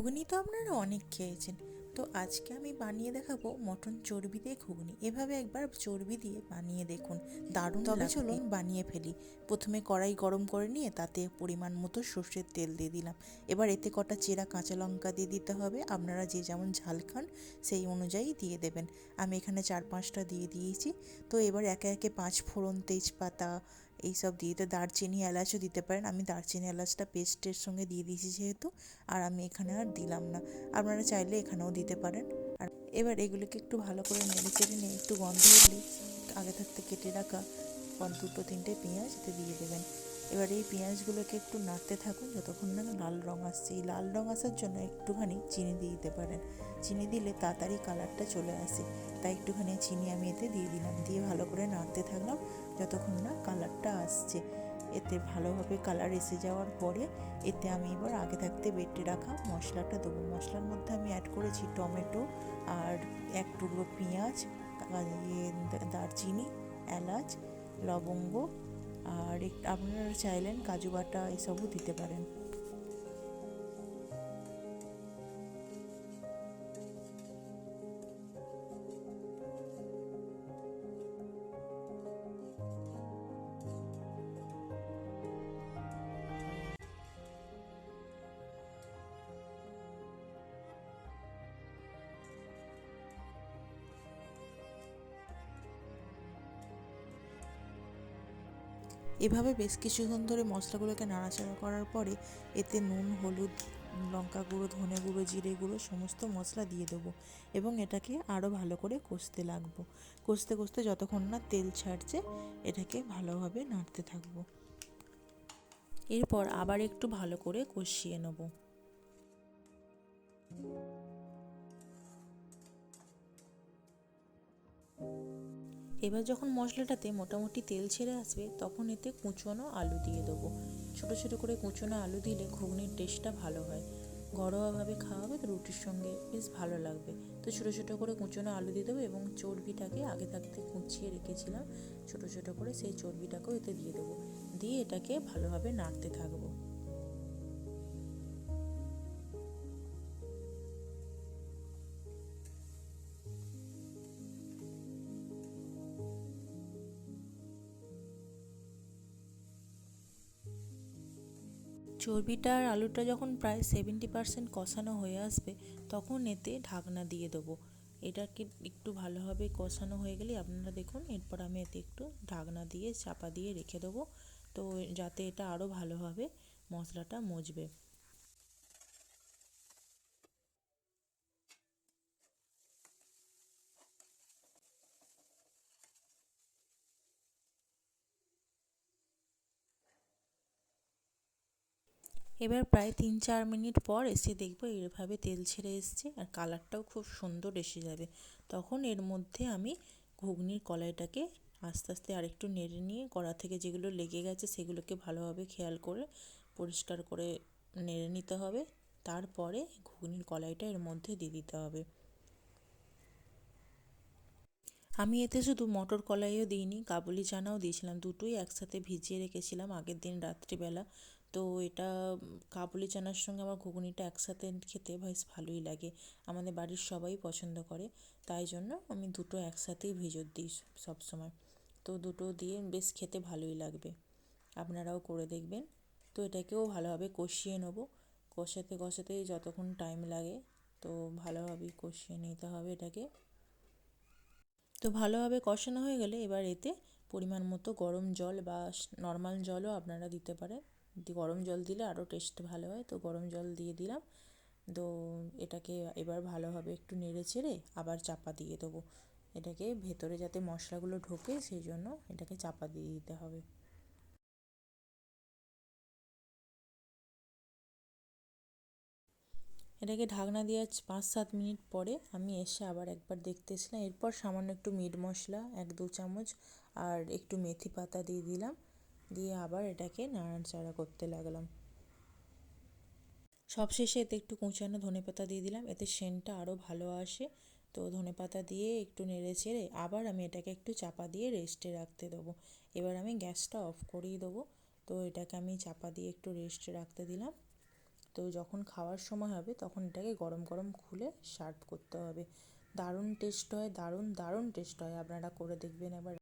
ঘুগনি তো আপনারা অনেক খেয়েছেন, তো আজকে আমি বানিয়ে দেখাবো মটন চর্বি দিয়ে ঘুগনি। এভাবে একবার চর্বি দিয়ে বানিয়ে দেখুন, দারুণ লাগবে। তবে চলুন বানিয়ে ফেলি। প্রথমে কড়াই গরম করে নিয়ে তাতে পরিমাণ মতো সর্ষের তেল দিয়ে দিলাম। এবার এতে কটা চেরা কাঁচা লঙ্কা দিয়ে দিতে হবে, আপনারা যে যেমন ঝাল খান সেই অনুযায়ী দিয়ে দেবেন। আমি এখানে 4-5টা দিয়ে দিয়েছি। তো এবার একে একে 5 ফোড়ন, তেজপাতা এইসব দিয়ে দিতে, দারচিনি এলাচও দিতে পারেন। আমি দারচিনি এলাচটা পেস্টের সঙ্গে দিয়ে দিয়েছি যেহেতু, আর আমি এখানে আর দিলাম না। আপনারা চাইলে এখানেও দিতে পারেন। আর এবার এগুলোকে একটু ভালো করে নেড়ে চেড়ে নিয়ে একটু গন্ধ উঠলেই আগে থাকতে কেটে রাখা 2-3টে পেঁয়াজ এতে দিয়ে দেবেন। এবার এই পেঁয়াজগুলোকে একটু নাড়তে থাকুন যতক্ষণ না লাল রঙ আসছে। এই লাল রঙ আসার জন্য একটুখানি চিনি দিয়ে দিতে পারেন। চিনি দিলে তাড়াতাড়ি কালারটা চলে আসে, তাই একটুখানি চিনি আমি এতে দিয়ে দিলাম। দিয়ে ভালো করে নাড়তে থাকলাম যতক্ষণ না কালারটা আসছে। এতে ভালোভাবে কালার এসে যাওয়ার পরে এতে আমি এবার আগে থাকতে বেটে রাখা মশলাটা দেবো। মশলার মধ্যে আমি অ্যাড করেছি টমেটো আর 1 টুকরো পেঁয়াজ, দারচিনি, এলাচ, লবঙ্গ, আর আপনারা চাইলেন কাজু বাটা এসবও দিতে পারেন। এভাবে বেশ কিছুক্ষণ ধরে মশলাগুলোকে নাড়াচাড়া করার পরে এতে নুন, হলুদ, লঙ্কা গুঁড়ো, ধনে গুঁড়ো, জিরে গুঁড়ো সমস্ত মশলা দিয়ে দেবো এবং এটাকে আরও ভালো করে কষতে লাগবো। কষতে কষতে যতক্ষণ না তেল ছাড়ছে এটাকে ভালোভাবে নাড়তে থাকবো। এরপর আবার একটু ভালো করে কষিয়ে নেবো। এবার যখন মশলাটাতে মোটামুটি তেল ছেড়ে আসবে তখন এতে কুচনো আলু দিয়ে দেবো। ছোটো ছোটো করে কুচনো আলু দিলে ঘুগনির টেস্টটা ভালো হয়। ঘরোয়াভাবে খাওয়া হবে তো রুটির সঙ্গে বেশ ভালো লাগবে। তো ছোটো ছোটো করে কুচনো আলু দিয়ে দেবো এবং চর্বিটাকে আগে থাকতে কুচিয়ে রেখেছিলাম ছোটো ছোটো করে, সেই চর্বিটাকেও এতে দিয়ে দেবো। দিয়ে এটাকে ভালোভাবে নাড়তে থাকবো। চর্বিটা আর আলুটা যখন প্রায় 70% কষানো হয়ে আসবে তখন এতে ঢাকনা দিয়ে দেবো। এটাকে একটু ভালোভাবে কষানো হয়ে গেলে আপনারা দেখুন, এরপর আমি এতে একটু ঢাকনা দিয়ে চাপা দিয়ে রেখে দেবো, তো যাতে এটা আরও ভালোভাবে মশলাটা মজবে। এবার প্রায় 3-4 মিনিট পর এসে দেখবো এভাবে তেল ছেড়ে এসছে আর কালারটাও খুব সুন্দর এসে যাবে। তখন এর মধ্যে আমি ঘুগনির কড়াইটাকে আস্তে আস্তে আরেকটু নেড়ে নিয়ে কড়া থেকে যেগুলো লেগে গেছে সেগুলোকে ভালোভাবে খেয়াল করে পরিষ্কার করে নেড়ে নিতে হবে। তারপরে ঘুগনির কড়াইটা এর মধ্যে দিয়ে দিতে হবে। আমি এতে শুধু মটর কলাইও দিইনি, কাবুলি চানাও দিয়েছিলাম। দুটোই একসাথে ভিজিয়ে রেখেছিলাম আগের দিন রাত্রিবেলা। তো এটা কাবুলি চানার সঙ্গে আমার ঘুগনিটা একসাথে খেতে বেশ ভালোই লাগে। আমাদের বাড়ির সবাই পছন্দ করে, তাই জন্য আমি দুটো একসাথেই ভিজিয়ে দিই সবসময়। তো দুটো দিয়ে বেশ খেতে ভালোই লাগবে, আপনারাও করে দেখবেন। তো এটাকেও ভালোভাবে কষিয়ে নেবো। কষাতে কষাতে যতক্ষণ টাইম লাগে তো ভালোভাবেই কষিয়ে নিতে হবে এটাকে। তো ভালোভাবে কষানো হয়ে গেলে এবার এতে পরিমাণ মতো গরম জল বা নর্মাল জলও আপনারা দিতে পারেন। গরম জল দিলে আরও টেস্ট ভালো হয়, তো গরম জল দিয়ে দিলাম। তো এটাকে এবার ভালোভাবে একটু নেড়ে চেড়ে আবার চাপা দিয়ে দেবো। এটাকে ভেতরে যাতে মশলাগুলো ঢোকে সেই জন্য এটাকে চাপা দিয়ে দিতে হবে। এটাকে ঢাকনা দিয়ে 5-7 মিনিট পরে আমি এসে আবার একবার দেখতে এসেছিলাম। এরপর সামান্য একটু মিট মশলা 1-2 চামচ আর একটু মেথি পাতা দিয়ে দিলাম। দিয়ে আবার এটাকে নাড়াচাড়া করতে লাগলাম। সবশেষে এতে একটু কুচানো ধনেপাতা দিয়ে দিলাম, এতে সেন্টটা আরও ভালো আসে। তো ধনেপাতা দিয়ে একটু নেড়ে চেড়ে আবার আমি এটাকে একটু চাপা দিয়ে রেস্টে রাখতে দেবো। এবার আমি গ্যাসটা অফ করিয়ে দেবো। তো এটাকে আমি চাপা দিয়ে একটু রেস্টে রাখতে দিলাম। তো যখন খাওয়ার সময় হবে তখন এটাকে গরম গরম খুলে সার্ভ করতে হবে। দারুণ টেস্ট হয়, দারুণ দারুণ টেস্ট হয়, আপনারা করে দেখবেন একবার।